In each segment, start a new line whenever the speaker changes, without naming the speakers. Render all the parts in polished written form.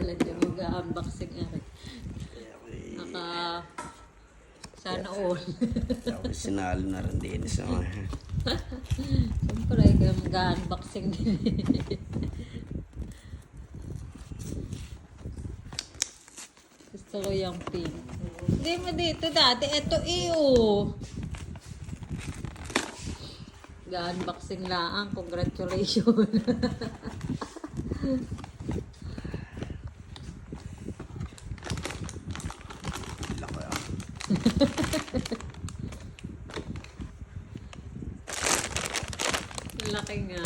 pala dyan. Mag-unboxing ari. Naka... Sana all.
Tapos sinalo na rin din sa mga.
Siyempre, mag-unboxing din. Gusto ko yung pink. Hindi mo dito dati. Ito Ga-unboxing lang. Congratulations.
Lako yan.
Laki nga.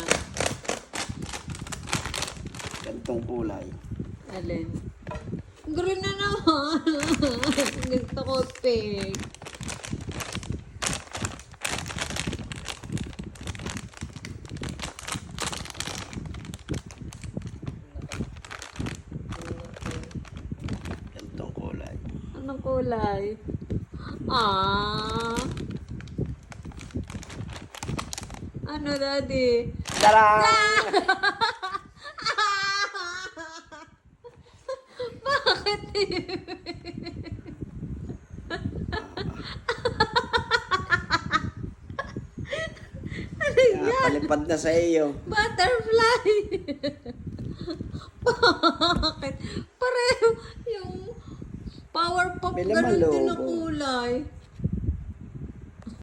Gantong kulay.
Alin? Green na naman. Gusto ko pink.
Gantong kulay.
Anong kulay? Ah. Ano, Daddy?
Tara!
Bakit? Ano yan?
Palipad na sa iyo.
Butterfly! Bakit? Pareho yung power pop
May
ganun
laman
din ang
loob.
kulay.